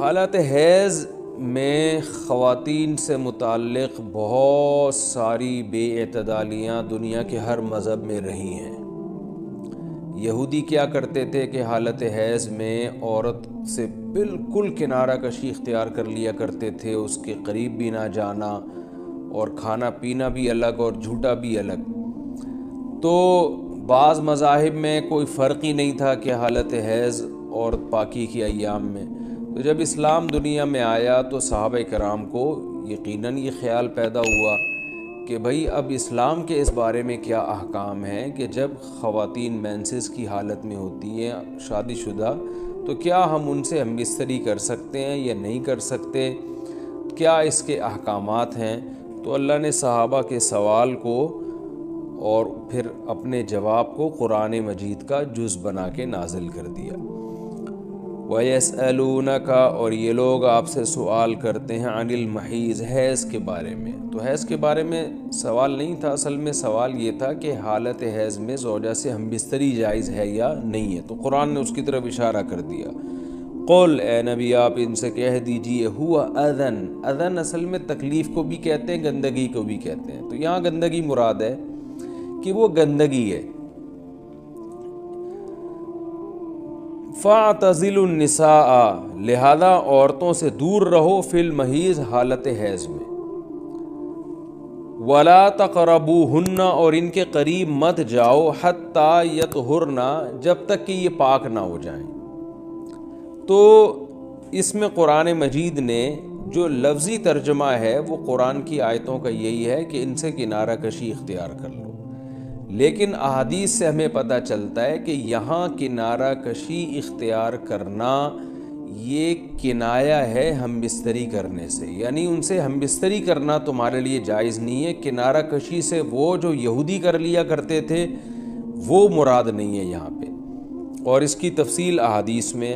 حالت حیض میں خواتین سے متعلق بہت ساری بے اعتدالیاں دنیا کے ہر مذہب میں رہی ہیں۔ یہودی کیا کرتے تھے کہ حالت حیض میں عورت سے بالکل کنارہ کشی اختیار کر لیا کرتے تھے، اس کے قریب بھی نہ جانا، اور کھانا پینا بھی الگ اور جھوٹا بھی الگ۔ تو بعض مذاہب میں کوئی فرق ہی نہیں تھا کہ حالت حیض اور پاکی کی ایام میں۔ تو جب اسلام دنیا میں آیا تو صحابہ کرام کو یقیناً یہ خیال پیدا ہوا کہ بھئی اب اسلام کے اس بارے میں کیا احکام ہیں کہ جب خواتین مینسز کی حالت میں ہوتی ہیں شادی شدہ، تو کیا ہم ان سے ہم بستری کر سکتے ہیں یا نہیں کر سکتے، کیا اس کے احکامات ہیں۔ تو اللہ نے صحابہ کے سوال کو اور پھر اپنے جواب کو قرآن مجید کا جز بنا کے نازل کر دیا۔ وَيَسْأَلُونَكَ، اور یہ لوگ آپ سے سوال کرتے ہیں، عن المحیض، حیض کے بارے میں۔ تو حیض کے بارے میں سوال نہیں تھا، اصل میں سوال یہ تھا کہ حالت حیض میں زوجہ سے ہم بستری جائز ہے یا نہیں ہے۔ تو قرآن نے اس کی طرف اشارہ کر دیا۔ قل، اے نبی آپ ان سے کہہ دیجئے، ہوا اذن، اذن اصل میں تکلیف کو بھی کہتے ہیں، گندگی کو بھی کہتے ہیں۔ تو یہاں گندگی مراد ہے کہ وہ گندگی ہے۔ فَاعْتَزِلُوا النِّسَاءَ، لہذا عورتوں سے دور رہو، فی المحیض، حالت حیض میں۔ وَلَا تَقْرَبُوهُنَّ، اور ان کے قریب مت جاؤ، حَتَّى يَطْهُرْنَ، جب تک کہ یہ پاک نہ ہو جائیں۔ تو اس میں قرآن مجید نے جو لفظی ترجمہ ہے وہ قرآن کی آیتوں کا یہی ہے کہ ان سے کنارہ کشی اختیار کر لو، لیکن احادیث سے ہمیں پتہ چلتا ہے کہ یہاں کنارہ کشی اختیار کرنا یہ کنایا ہے ہم بستری کرنے سے، یعنی ان سے ہم بستری کرنا تمہارے لیے جائز نہیں ہے۔ کنارہ کشی سے وہ جو یہودی کر لیا کرتے تھے وہ مراد نہیں ہے یہاں پہ، اور اس کی تفصیل احادیث میں۔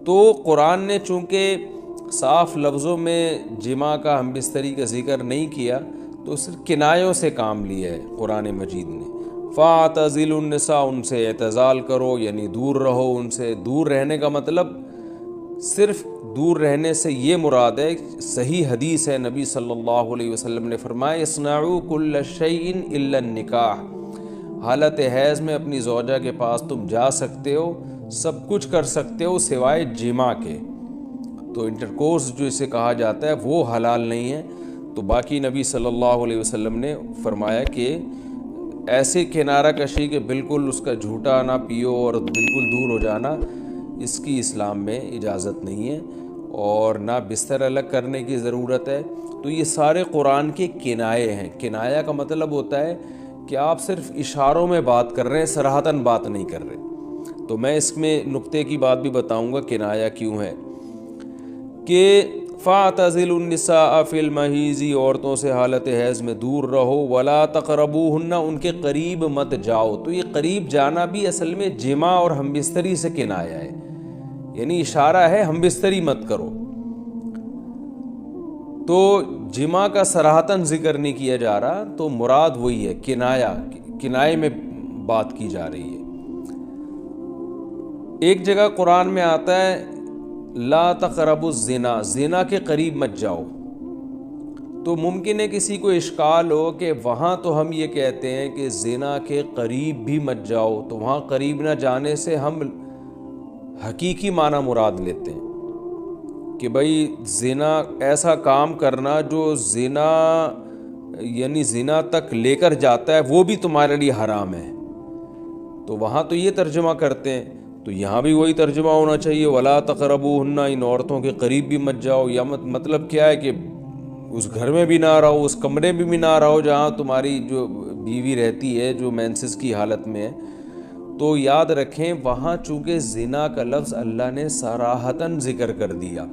تو قرآن نے چونکہ صاف لفظوں میں جماع کا ہم بستری کا ذکر نہیں کیا، تو صرف کنایوں سے کام لیا ہے قرآن مجید نے۔ فَاعْتَزِلُوا النِّسَاءَ، ان سے اعتزال کرو، یعنی دور رہو ان سے۔ دور رہنے کا مطلب صرف دور رہنے سے یہ مراد ہے، صحیح حدیث ہے، نبی صلی اللہ علیہ وسلم نے فرمایا، اصنعوا کل شیء الا النکاح، حالت حیض میں اپنی زوجہ کے پاس تم جا سکتے ہو، سب کچھ کر سکتے ہو سوائے جماع کے۔ تو انٹرکورس جو اسے کہا جاتا ہے وہ حلال نہیں ہے۔ تو باقی نبی صلی اللہ علیہ وسلم نے فرمایا کہ ایسے کنارہ کشی کے بالکل اس کا جھوٹا نہ پیو اور بالکل دور ہو جانا، اس کی اسلام میں اجازت نہیں ہے، اور نہ بستر الگ کرنے کی ضرورت ہے۔ تو یہ سارے قرآن کے کنائے ہیں۔ کنایا کا مطلب ہوتا ہے کہ آپ صرف اشاروں میں بات کر رہے ہیں، صراحتاً بات نہیں کر رہے۔ تو میں اس میں نقطے کی بات بھی بتاؤں گا کنایا کیوں ہے، کہ فَاعْتَزِلُوا النِّسَاءَ فِي الْمَحِيضِ، عورتوں سے حالت حیض میں دور رہو، وَلَا تَقْرَبُوهُنَّ، ان کے قریب مت جاؤ۔ تو یہ قریب جانا بھی اصل میں جماع اور ہم بستری سے کنایا ہے، یعنی اشارہ ہے ہم بستری مت کرو۔ تو جماع کا صراحتاً ذکر نہیں کیا جا رہا، تو مراد وہی ہے، کنائے میں بات کی جا رہی ہے۔ ایک جگہ قرآن میں آتا ہے لا تقربوا الزنا، زنا کے قریب مت جاؤ۔ تو ممکن ہے کسی کو اشکال ہو کہ وہاں تو ہم یہ کہتے ہیں کہ زنا کے قریب بھی مت جاؤ، تو وہاں قریب نہ جانے سے ہم حقیقی معنی مراد لیتے ہیں کہ بھئی زنا ایسا کام کرنا جو زنا یعنی زنا تک لے کر جاتا ہے وہ بھی تمہارے لیے حرام ہے۔ تو وہاں تو یہ ترجمہ کرتے ہیں، تو یہاں بھی وہی ترجمہ ہونا چاہیے، وَلَا تَقْرَبُوهُنَّ، ان عورتوں کے قریب بھی مت جاؤ۔ یا مطلب کیا ہے کہ اس گھر میں بھی نہ رہو، اس کمرے میں بھی نہ رہو جہاں تمہاری جو بیوی رہتی ہے جو مینسز کی حالت میں ہے۔ تو یاد رکھیں وہاں چونکہ زنا کا لفظ اللہ نے صراحتاً ذکر کر دیا،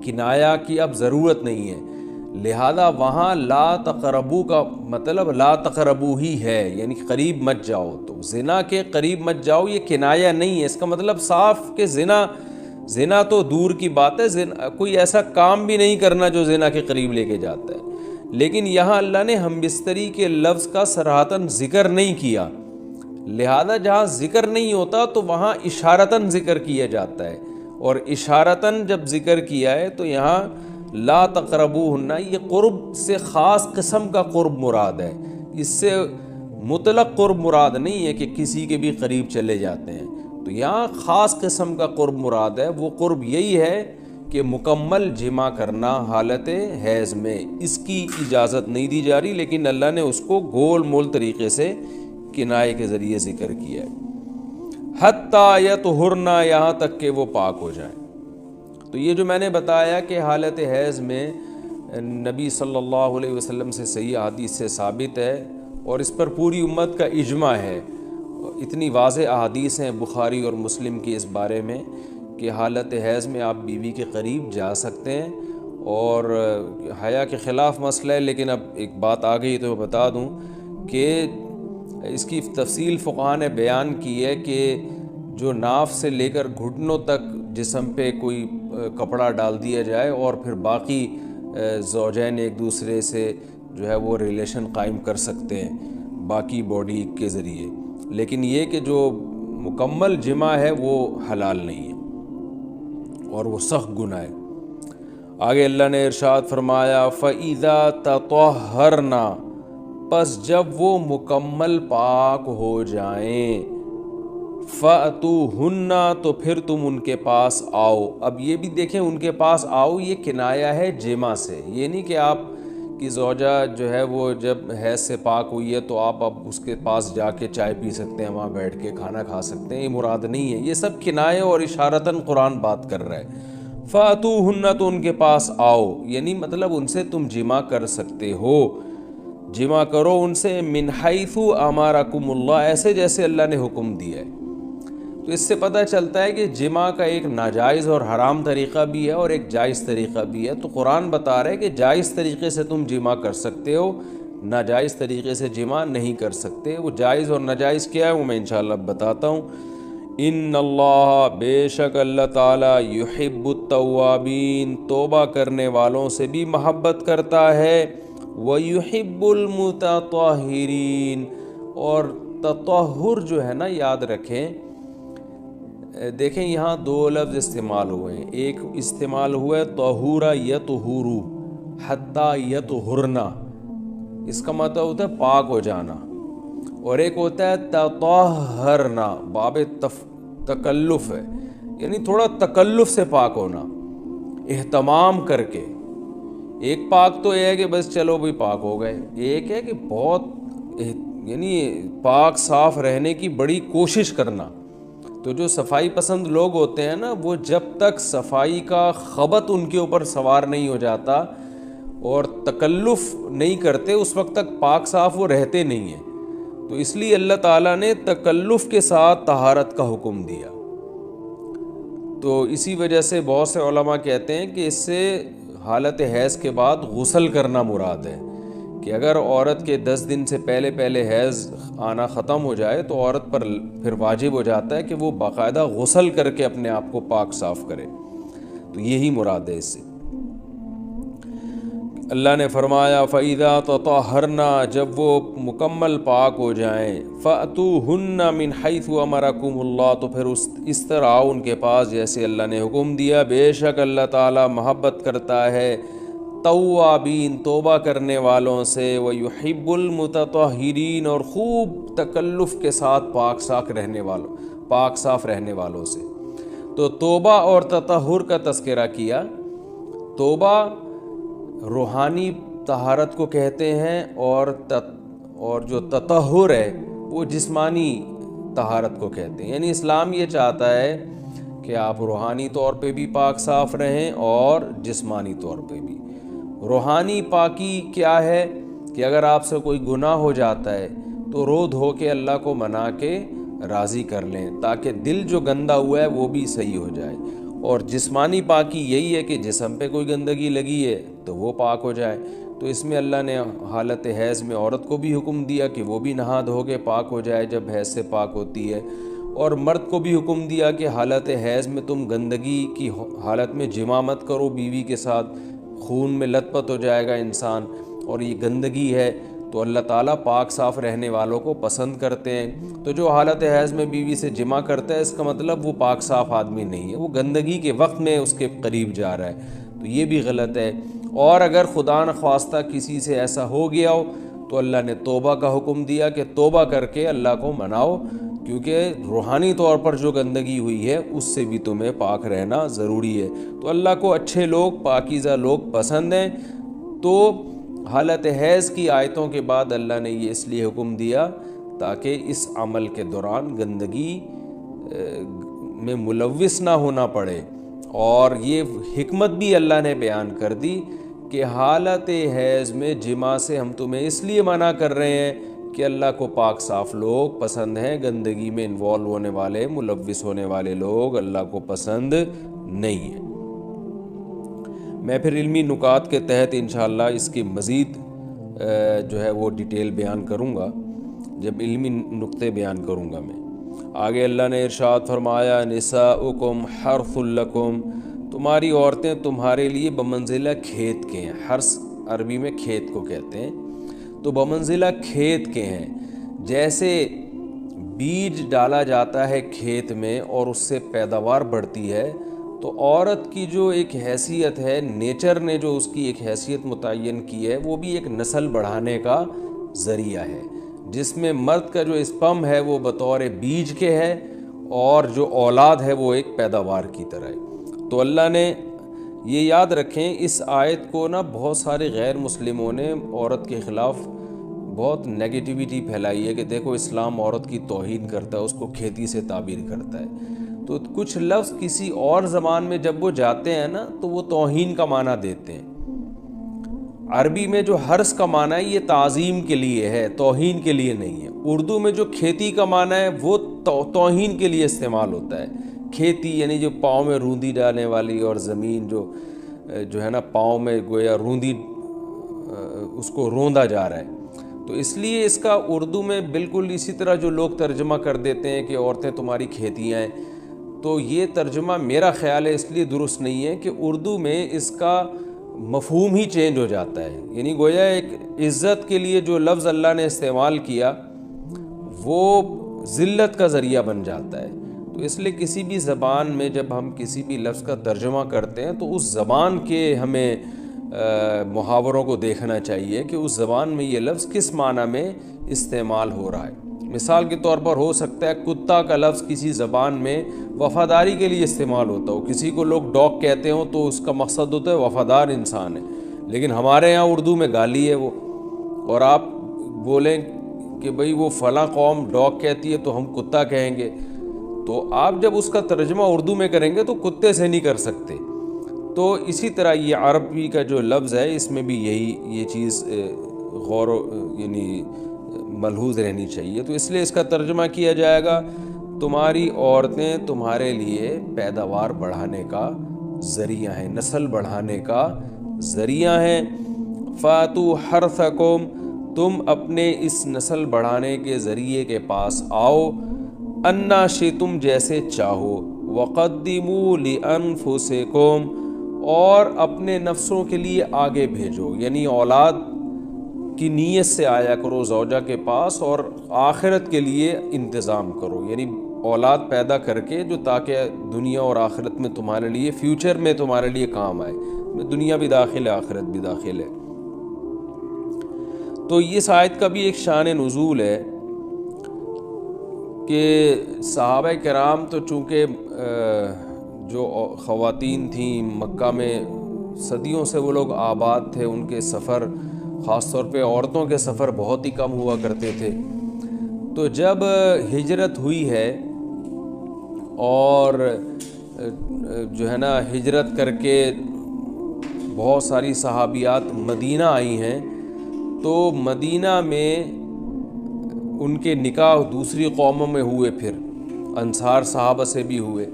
کنایا کی اب ضرورت نہیں ہے، لہذا وہاں لا تقربو کا مطلب لا تقربو ہی ہے، یعنی قریب مت جاؤ۔ تو زنا کے قریب مت جاؤ یہ کنایا نہیں ہے، اس کا مطلب صاف کہ زنا تو دور کی بات ہے، کوئی ایسا کام بھی نہیں کرنا جو زنا کے قریب لے کے جاتا ہے۔ لیکن یہاں اللہ نے ہم بستری کے لفظ کا صراحتاً ذکر نہیں کیا، لہذا جہاں ذکر نہیں ہوتا تو وہاں اشارتاً ذکر کیا جاتا ہے، اور اشارتاً جب ذکر کیا ہے تو یہاں لا تقربوہن، یہ قرب سے خاص قسم کا قرب مراد ہے، اس سے مطلق قرب مراد نہیں ہے کہ کسی کے بھی قریب چلے جاتے ہیں، تو یہاں خاص قسم کا قرب مراد ہے۔ وہ قرب یہی ہے کہ مکمل جمع کرنا حالت حیض میں، اس کی اجازت نہیں دی جا رہی، لیکن اللہ نے اس کو گول مول طریقے سے کنائے کے ذریعے ذکر کیا ہے۔ حتیٰ یطہرن، یہاں تک کہ وہ پاک ہو جائیں۔ تو یہ جو میں نے بتایا کہ حالت حیض میں نبی صلی اللہ علیہ وسلم سے صحیح احادیث سے ثابت ہے، اور اس پر پوری امت کا اجماع ہے، اتنی واضح احادیث ہیں بخاری اور مسلم کی اس بارے میں کہ حالت حیض میں آپ بیوی کے قریب جا سکتے ہیں، اور حیا کے خلاف مسئلہ ہے، لیکن اب ایک بات آ گئی تو میں بتا دوں کہ اس کی تفصیل فقہاء نے بیان کی ہے کہ جو ناف سے لے کر گھٹنوں تک جسم پہ کوئی کپڑا ڈال دیا جائے اور پھر باقی زوجین ایک دوسرے سے جو ہے وہ ریلیشن قائم کر سکتے ہیں باقی باڈی کے ذریعے، لیکن یہ کہ جو مکمل جمع ہے وہ حلال نہیں ہے اور وہ سخت گناہ ہے۔ آگے اللہ نے ارشاد فرمایا فَإِذَا تَطَهَّرْنَا، پس جب وہ مکمل پاک ہو جائیں، فَأْتُوهُنَّ، تو پھر تم ان کے پاس آؤ۔ اب یہ بھی دیکھیں ان کے پاس آؤ، یہ کنایا ہے جمع سے، یہ نہیں کہ آپ کی زوجہ جو ہے وہ جب حیض سے پاک ہوئی ہے تو آپ اب اس کے پاس جا کے چائے پی سکتے ہیں، وہاں بیٹھ کے کھانا کھا سکتے ہیں، یہ مراد نہیں ہے، یہ سب کنائے اور اشارتاً قرآن بات کر رہا ہے۔ فَأْتُوهُنَّ، تو ان کے پاس آؤ، یعنی مطلب ان سے تم جمع کر سکتے ہو، جمع کرو ان سے، من حیث امرکم اللہ، ایسے جیسے اللہ نے حکم دیا ہے۔ تو اس سے پتہ چلتا ہے کہ جمع کا ایک ناجائز اور حرام طریقہ بھی ہے اور ایک جائز طریقہ بھی ہے، تو قرآن بتا رہا ہے کہ جائز طریقے سے تم جمع کر سکتے ہو، ناجائز طریقے سے جمع نہیں کر سکتے۔ وہ جائز اور ناجائز کیا ہے وہ میں انشاءاللہ بتاتا ہوں۔ ان اللہ، بے شک اللہ تعالیٰ، یحب التوابین، توبہ کرنے والوں سے بھی محبت کرتا ہے، وَيُحِبُّ الْمُتَطَهِّرِينَ، اور تطہر جو ہے نا یاد رکھیں، دیکھیں یہاں دو لفظ استعمال ہوئے ہیں، ایک استعمال ہوا ہے طہورا یطہر، حتیٰ یطہرنا، اس کا مطلب ہوتا ہے پاک ہو جانا، اور ایک ہوتا ہے تطہرنا، باب تکلف ہے، یعنی تھوڑا تکلف سے پاک ہونا، اہتمام کر کے۔ ایک پاک تو یہ ہے کہ بس چلو بھی پاک ہو گئے، ایک ہے کہ بہت یعنی پاک صاف رہنے کی بڑی کوشش کرنا۔ تو جو صفائی پسند لوگ ہوتے ہیں نا، وہ جب تک صفائی کا خبط ان کے اوپر سوار نہیں ہو جاتا اور تکلف نہیں کرتے، اس وقت تک پاک صاف وہ رہتے نہیں ہیں۔ تو اس لیے اللہ تعالیٰ نے تکلف کے ساتھ طہارت کا حکم دیا۔ تو اسی وجہ سے بہت سے علماء کہتے ہیں کہ اس سے حالت حیض کے بعد غسل کرنا مراد ہے، کہ اگر عورت کے 10 دن سے پہلے حیض آنا ختم ہو جائے تو عورت پر پھر واجب ہو جاتا ہے کہ وہ باقاعدہ غسل کر کے اپنے آپ کو پاک صاف کرے، تو یہی مراد ہے اس سے۔ اللہ نے فرمایا فَإِذَا تَطَهَّرْنَا، جب وہ مکمل پاک ہو جائیں، فَأْتُوهُنَّ مِنْ حَيْثُ أَمَرَكُمُ اللَّهُ، تو پھر اس طرح آؤ ان کے پاس جیسے اللہ نے حکم دیا، بے شک اللہ تعالیٰ محبت کرتا ہے توابین، توبہ کرنے والوں سے، وَيُحِبُّ الْمُتَطَهِّرِينَ، اور خوب تکلف کے ساتھ پاک صاف رہنے والوں سے۔ تو توبہ اور تطہر کا تذکرہ کیا۔ توبہ روحانی طہارت کو کہتے ہیں، اور جو تطہر ہے وہ جسمانی طہارت کو کہتے ہیں، یعنی اسلام یہ چاہتا ہے کہ آپ روحانی طور پہ بھی پاک صاف رہیں اور جسمانی طور پہ بھی۔ روحانی پاکی کیا ہے کہ اگر آپ سے کوئی گناہ ہو جاتا ہے تو رو دھو کے اللہ کو منا کے راضی کر لیں، تاکہ دل جو گندا ہوا ہے وہ بھی صحیح ہو جائے۔ اور جسمانی پاکی یہی ہے کہ جسم پہ کوئی گندگی لگی ہے تو وہ پاک ہو جائے۔ تو اس میں اللہ نے حالت حیض میں عورت کو بھی حکم دیا کہ وہ بھی نہا دھو کے پاک ہو جائے جب حیض سے پاک ہوتی ہے، اور مرد کو بھی حکم دیا کہ حالت حیض میں تم گندگی کی حالت میں جماع مت کرو بیوی کے ساتھ، خون میں لت پت ہو جائے گا انسان، اور یہ گندگی ہے، تو اللہ تعالیٰ پاک صاف رہنے والوں کو پسند کرتے ہیں۔ تو جو حالت حیض میں بیوی سے جمع کرتا ہے اس کا مطلب وہ پاک صاف آدمی نہیں ہے، وہ گندگی کے وقت میں اس کے قریب جا رہا ہے، تو یہ بھی غلط ہے۔ اور اگر خدا نخواستہ کسی سے ایسا ہو گیا ہو تو اللہ نے توبہ کا حکم دیا کہ توبہ کر کے اللہ کو مناؤ، کیونکہ روحانی طور پر جو گندگی ہوئی ہے اس سے بھی تمہیں پاک رہنا ضروری ہے۔ تو اللہ کو اچھے لوگ، پاکیزہ لوگ پسند ہیں۔ تو حالت حیض کی آیتوں کے بعد اللہ نے یہ اس لیے حکم دیا تاکہ اس عمل کے دوران گندگی میں ملوث نہ ہونا پڑے، اور یہ حکمت بھی اللہ نے بیان کر دی کہ حالت حیض میں جماع سے ہم تمہیں اس لیے منع کر رہے ہیں کہ اللہ کو پاک صاف لوگ پسند ہیں، گندگی میں انوالو ہونے والے، ملوث ہونے والے لوگ اللہ کو پسند نہیں ہیں۔ میں پھر علمی نکات کے تحت انشاءاللہ اس کی مزید جو ہے وہ ڈیٹیل بیان کروں گا جب علمی نقطے بیان کروں گا میں۔ آگے اللہ نے ارشاد فرمایا نساؤکم حرث لکم، تمہاری عورتیں تمہارے لیے بمنزلہ کھیت کے ہیں۔ حرث عربی میں کھیت کو کہتے ہیں، تو بمنزلہ کھیت کے ہیں۔ جیسے بیج ڈالا جاتا ہے کھیت میں اور اس سے پیداوار بڑھتی ہے، تو عورت کی جو ایک حیثیت ہے، نیچر نے جو اس کی ایک حیثیت متعین کی ہے، وہ بھی ایک نسل بڑھانے کا ذریعہ ہے، جس میں مرد کا جو اسپم ہے وہ بطور بیج کے ہے اور جو اولاد ہے وہ ایک پیداوار کی طرح ہے۔ تو اللہ نے یہ یاد رکھیں، اس آیت کو نا بہت سارے غیر مسلموں نے عورت کے خلاف بہت نیگیٹیوٹی پھیلائی ہے کہ دیکھو اسلام عورت کی توہین کرتا ہے، اس کو کھیتی سے تعبیر کرتا ہے۔ تو کچھ لفظ کسی اور زبان میں جب وہ جاتے ہیں نا تو وہ توہین کا معنی دیتے ہیں۔ عربی میں جو حرث کا معنی ہے یہ تعظیم کے لیے ہے، توہین کے لیے نہیں ہے۔ اردو میں جو کھیتی کا معنی ہے وہ توہین کے لیے استعمال ہوتا ہے۔ کھیتی یعنی جو پاؤں میں روندی ڈالنے والی، اور زمین جو ہے نا پاؤں میں گویا روندی، اس کو روندا جا رہا ہے۔ تو اس لیے اس کا اردو میں بالکل اسی طرح جو لوگ ترجمہ کر دیتے ہیں کہ عورتیں تمہاری کھیتیاں ہیں، تو یہ ترجمہ میرا خیال ہے اس لیے درست نہیں ہے کہ اردو میں اس کا مفہوم ہی چینج ہو جاتا ہے۔ یعنی گویا ایک عزت کے لیے جو لفظ اللہ نے استعمال کیا وہ ذلت کا ذریعہ بن جاتا ہے۔ تو اس لیے کسی بھی زبان میں جب ہم کسی بھی لفظ کا ترجمہ کرتے ہیں تو اس زبان کے ہمیں محاوروں کو دیکھنا چاہیے کہ اس زبان میں یہ لفظ کس معنی میں استعمال ہو رہا ہے۔ مثال کے طور پر ہو سکتا ہے کتا کا لفظ کسی زبان میں وفاداری کے لیے استعمال ہوتا ہو، کسی کو لوگ ڈاگ کہتے ہوں تو اس کا مقصد ہوتا ہے وفادار انسان ہے، لیکن ہمارے یہاں اردو میں گالی ہے وہ، اور آپ بولیں کہ بھئی وہ فلاں قوم ڈاگ کہتی ہے تو ہم کتا کہیں گے، تو آپ جب اس کا ترجمہ اردو میں کریں گے تو کتے سے نہیں کر سکتے۔ تو اسی طرح یہ عربی کا جو لفظ ہے اس میں بھی یہ چیز غور یعنی ملحوظ رہنی چاہیے۔ تو اس لیے اس کا ترجمہ کیا جائے گا تمہاری عورتیں تمہارے لیے پیداوار بڑھانے کا ذریعہ ہیں، نسل بڑھانے کا ذریعہ ہیں۔ فاتو حرثکم، تم اپنے اس نسل بڑھانے کے ذریعے کے پاس آؤ، انا شئتم جیسے چاہو، وقدموا لانفسکم، اور اپنے نفسوں کے لیے آگے بھیجو، یعنی اولاد کی نیت سے آیا کرو زوجہ کے پاس اور آخرت کے لیے انتظام کرو، یعنی اولاد پیدا کر کے جو تاکہ دنیا اور آخرت میں تمہارے لیے، فیوچر میں تمہارے لیے کام آئے، دنیا بھی داخل ہے آخرت بھی داخل ہے۔ تو اس آیت کا بھی ایک شان نزول ہے کہ صحابہ کرام تو چونکہ جو خواتین تھیں مکہ میں صدیوں سے وہ لوگ آباد تھے، ان کے سفر خاص طور پہ عورتوں کے سفر بہت ہی کم ہوا کرتے تھے۔ تو جب ہجرت ہوئی ہے اور جو ہے نا ہجرت کر کے بہت ساری صحابیات مدینہ آئی ہیں، تو مدینہ میں ان کے نکاح دوسری قوموں میں ہوئے، پھر انصار صحابہ سے بھی ہوئے۔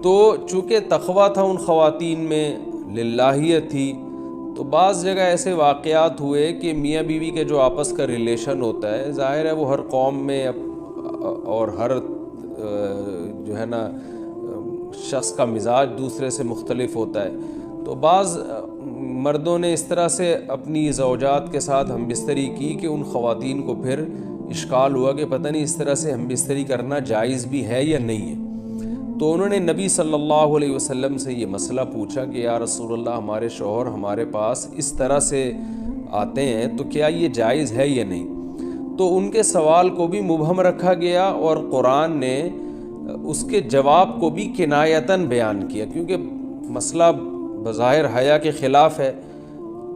تو چونکہ تقویٰ تھا ان خواتین میں، للہیت تھی، تو بعض جگہ ایسے واقعات ہوئے کہ میاں بیوی کے جو آپس کا ریلیشن ہوتا ہے، ظاہر ہے وہ ہر قوم میں اور ہر جو ہے نا شخص کا مزاج دوسرے سے مختلف ہوتا ہے، تو بعض مردوں نے اس طرح سے اپنی زوجات کے ساتھ ہم بستری کی کہ ان خواتین کو پھر اشکال ہوا کہ پتہ نہیں اس طرح سے ہم بستری کرنا جائز بھی ہے یا نہیں ہے، تو انہوں نے نبی صلی اللہ علیہ وسلم سے یہ مسئلہ پوچھا کہ یا رسول اللہ، ہمارے شوہر ہمارے پاس اس طرح سے آتے ہیں تو کیا یہ جائز ہے یا نہیں؟ تو ان کے سوال کو بھی مبہم رکھا گیا اور قرآن نے اس کے جواب کو بھی کنایتاً بیان کیا، کیونکہ مسئلہ بظاہر حیا کے خلاف ہے،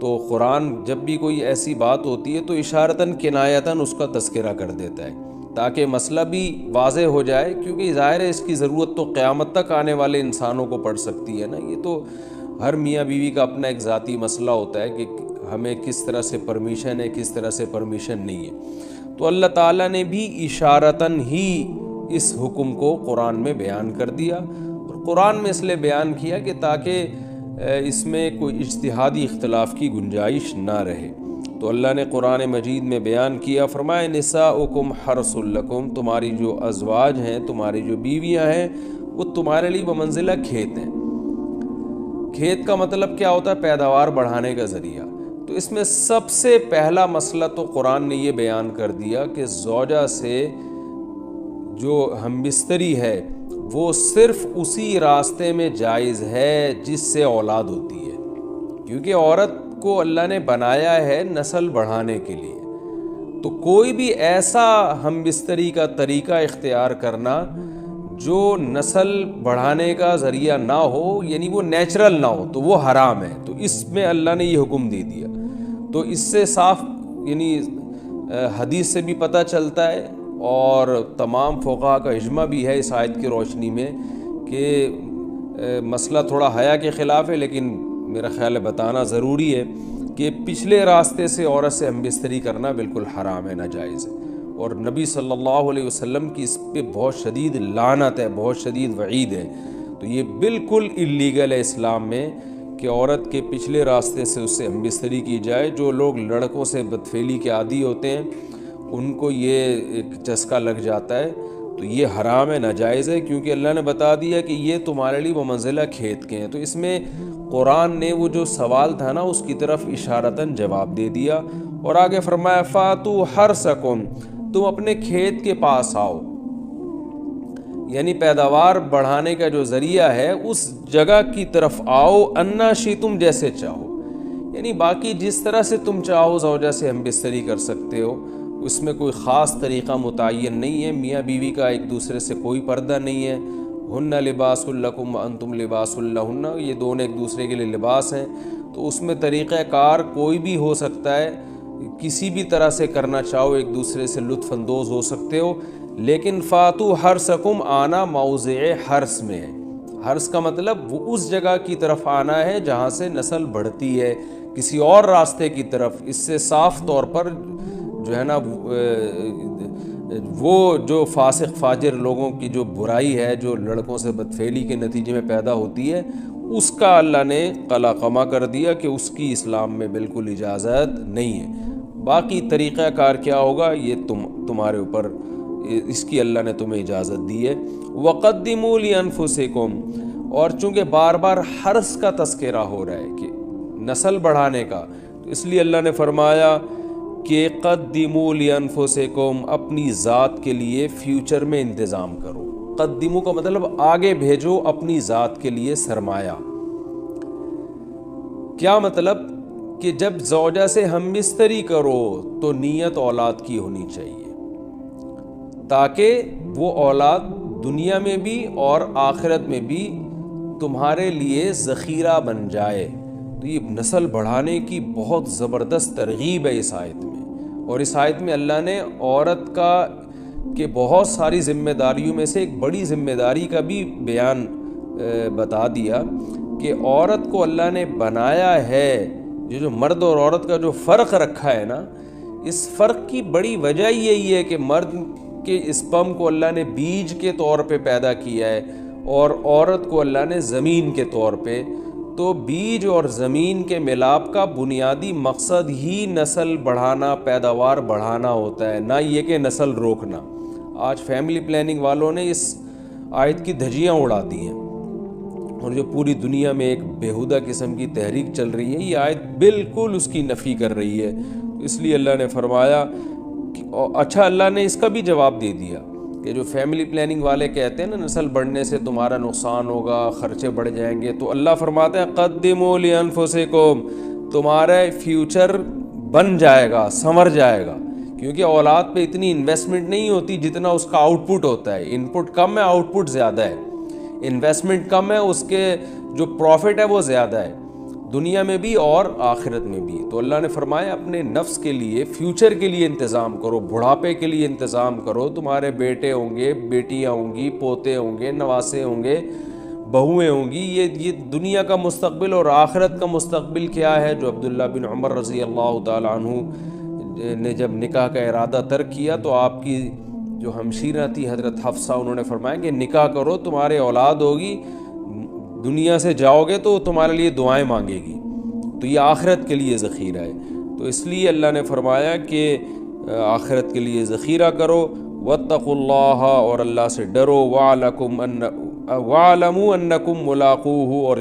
تو قرآن جب بھی کوئی ایسی بات ہوتی ہے تو اشارتاً کنایتاً اس کا تذکرہ کر دیتا ہے تاکہ مسئلہ بھی واضح ہو جائے، کیونکہ ظاہر ہے اس کی ضرورت تو قیامت تک آنے والے انسانوں کو پڑ سکتی ہے نا۔ یہ تو ہر میاں بیوی کا اپنا ایک ذاتی مسئلہ ہوتا ہے کہ ہمیں کس طرح سے پرمیشن ہے، کس طرح سے پرمیشن نہیں ہے۔ تو اللہ تعالیٰ نے بھی اشارتاً ہی اس حکم کو قرآن میں بیان کر دیا، اور قرآن میں اس لیے بیان کیا کہ تاکہ اس میں کوئی اجتہادی اختلاف کی گنجائش نہ رہے۔ تو اللہ نے قرآن مجید میں بیان کیا، فرمایا نساؤکم حرث لکم، تمہاری جو ازواج ہیں، تمہاری جو بیویاں ہیں، وہ تمہارے لیے بمنزلہ کھیت ہیں۔ کھیت کا مطلب کیا ہوتا ہے؟ پیداوار بڑھانے کا ذریعہ۔ تو اس میں سب سے پہلا مسئلہ تو قرآن نے یہ بیان کر دیا کہ زوجہ سے جو ہم بستری ہے وہ صرف اسی راستے میں جائز ہے جس سے اولاد ہوتی ہے، کیونکہ عورت کو اللہ نے بنایا ہے نسل بڑھانے کے لیے۔ تو کوئی بھی ایسا ہم بستری کا طریقہ اختیار کرنا جو نسل بڑھانے کا ذریعہ نہ ہو، یعنی وہ نیچرل نہ ہو، تو وہ حرام ہے۔ تو اس میں اللہ نے یہ حکم دے دیا۔ تو اس سے صاف یعنی حدیث سے بھی پتہ چلتا ہے، اور تمام فقہا کا اجماع بھی ہے اس آیت کی روشنی میں کہ مسئلہ تھوڑا حیا کے خلاف ہے، لیکن میرا خیال ہے بتانا ضروری ہے کہ پچھلے راستے سے عورت سے ہم بستری کرنا بالکل حرام ہے، ناجائز ہے، اور نبی صلی اللہ علیہ وسلم کی اس پہ بہت شدید لعنت ہے، بہت شدید وعید ہے۔ تو یہ بالکل اللیگل ہے اسلام میں کہ عورت کے پچھلے راستے سے اس سے ہم بستری کی جائے۔ جو لوگ لڑکوں سے بدفعلی کے عادی ہوتے ہیں ان کو یہ ایک چسکا لگ جاتا ہے، تو یہ حرام ہے، ناجائز ہے، کیونکہ اللہ نے بتا دیا کہ یہ تمہارے لیے بمنزلہ کھیت کے ہیں۔ تو اس میں قرآن نے وہ جو سوال تھا نا اس کی طرف اشارتاً جواب دے دیا، اور آگے فرمایا فاتو حرثکم، تم اپنے کھیت کے پاس آؤ، یعنی پیداوار بڑھانے کا جو ذریعہ ہے اس جگہ کی طرف آؤ، انا شئتم، جیسے چاہو، یعنی باقی جس طرح سے تم چاہو زوجہ سے ہم بستری کر سکتے ہو، اس میں کوئی خاص طریقہ متعین نہیں ہے۔ میاں بیوی کا ایک دوسرے سے کوئی پردہ نہیں ہے۔ ہن لباس لکم وانتم لباس لہن، یہ دونوں ایک دوسرے کے لیے لباس ہیں۔ تو اس میں طریقہ کار کوئی بھی ہو سکتا ہے، کسی بھی طرح سے کرنا چاہو ایک دوسرے سے لطف اندوز ہو سکتے ہو، لیکن فاتو حرثکم، آنا موضع حرث میں ہے۔ حرث کا مطلب وہ اس جگہ کی طرف آنا ہے جہاں سے نسل بڑھتی ہے، کسی اور راستے کی طرف۔ اس سے صاف طور پر جو ہے نا وہ جو فاسق فاجر لوگوں کی جو برائی ہے، جو لڑکوں سے بدفعلی کے نتیجے میں پیدا ہوتی ہے، اس کا اللہ نے قلعقمہ کر دیا کہ اس کی اسلام میں بالکل اجازت نہیں ہے۔ باقی طریقہ کار کیا ہوگا یہ تمہارے اوپر، اس کی اللہ نے تمہیں اجازت دی ہے۔ وَقَدِّمُوا لِأَنفُسِكُمْ، اور چونکہ بار بار حرث کا تذکرہ ہو رہا ہے کہ نسل بڑھانے کا، تو اس لیے اللہ نے فرمایا کہ قدموا لانفسکم، اپنی ذات کے لیے فیوچر میں انتظام کرو۔ قدموا کا مطلب آگے بھیجو اپنی ذات کے لیے سرمایہ۔ کیا مطلب؟ کہ جب زوجہ سے ہم بستری کرو تو نیت اولاد کی ہونی چاہیے، تاکہ وہ اولاد دنیا میں بھی اور آخرت میں بھی تمہارے لیے ذخیرہ بن جائے۔ تو یہ نسل بڑھانے کی بہت زبردست ترغیب ہے اس آیت میں، اور اس آیت میں اللہ نے عورت کا کہ بہت ساری ذمہ داریوں میں سے ایک بڑی ذمہ داری کا بھی بیان بتا دیا کہ عورت کو اللہ نے بنایا ہے، جو مرد اور عورت کا جو فرق رکھا ہے نا، اس فرق کی بڑی وجہ یہی ہے کہ مرد کے اسپرم کو اللہ نے بیج کے طور پہ پیدا کیا ہے، اور عورت کو اللہ نے زمین کے طور پہ۔ تو بیج اور زمین کے ملاپ کا بنیادی مقصد ہی نسل بڑھانا، پیداوار بڑھانا ہوتا ہے، نہ یہ کہ نسل روکنا۔ آج فیملی پلاننگ والوں نے اس آیت کی دھجیاں اڑا دی ہیں، اور جو پوری دنیا میں ایک بیہودہ قسم کی تحریک چل رہی ہے، یہ آیت بالکل اس کی نفی کر رہی ہے۔ اس لیے اللہ نے فرمایا اچھا، اللہ نے اس کا بھی جواب دے دیا کہ جو فیملی پلاننگ والے کہتے ہیں نا نسل بڑھنے سے تمہارا نقصان ہوگا، خرچے بڑھ جائیں گے، تو اللہ فرماتا ہے قدموا لانفسکم، تمہارا فیوچر بن جائے گا، سنور جائے گا، کیونکہ اولاد پہ اتنی انویسٹمنٹ نہیں ہوتی جتنا اس کا آؤٹ پٹ ہوتا ہے۔ ان پٹ کم ہے، آؤٹ پٹ زیادہ ہے، انویسٹمنٹ کم ہے، اس کے جو پروفٹ ہے وہ زیادہ ہے، دنیا میں بھی اور آخرت میں بھی۔ تو اللہ نے فرمایا اپنے نفس کے لیے، فیوچر کے لیے انتظام کرو، بڑھاپے کے لیے انتظام کرو، تمہارے بیٹے ہوں گے، بیٹیاں ہوں گی، پوتے ہوں گے، نواسے ہوں گے، بہویں ہوں گی، یہ دنیا کا مستقبل اور آخرت کا مستقبل کیا ہے۔ جو عبداللہ بن عمر رضی اللہ تعالیٰ عنہ نے جب نکاح کا ارادہ ترک کیا تو آپ کی جو ہمشیرہ تھی حضرت حفصہ، انہوں نے فرمایا کہ نکاح کرو، تمہارے اولاد ہوگی، دنیا سے جاؤ گے تو تمہارے لیے دعائیں مانگے گی، تو یہ آخرت کے لیے ذخیرہ ہے۔ تو اس لیے اللہ نے فرمایا کہ آخرت کے لیے ذخیرہ کرو، واتقوا اللہ، اور اللہ سے ڈرو، واعلموا انکم ملاقوہ، اور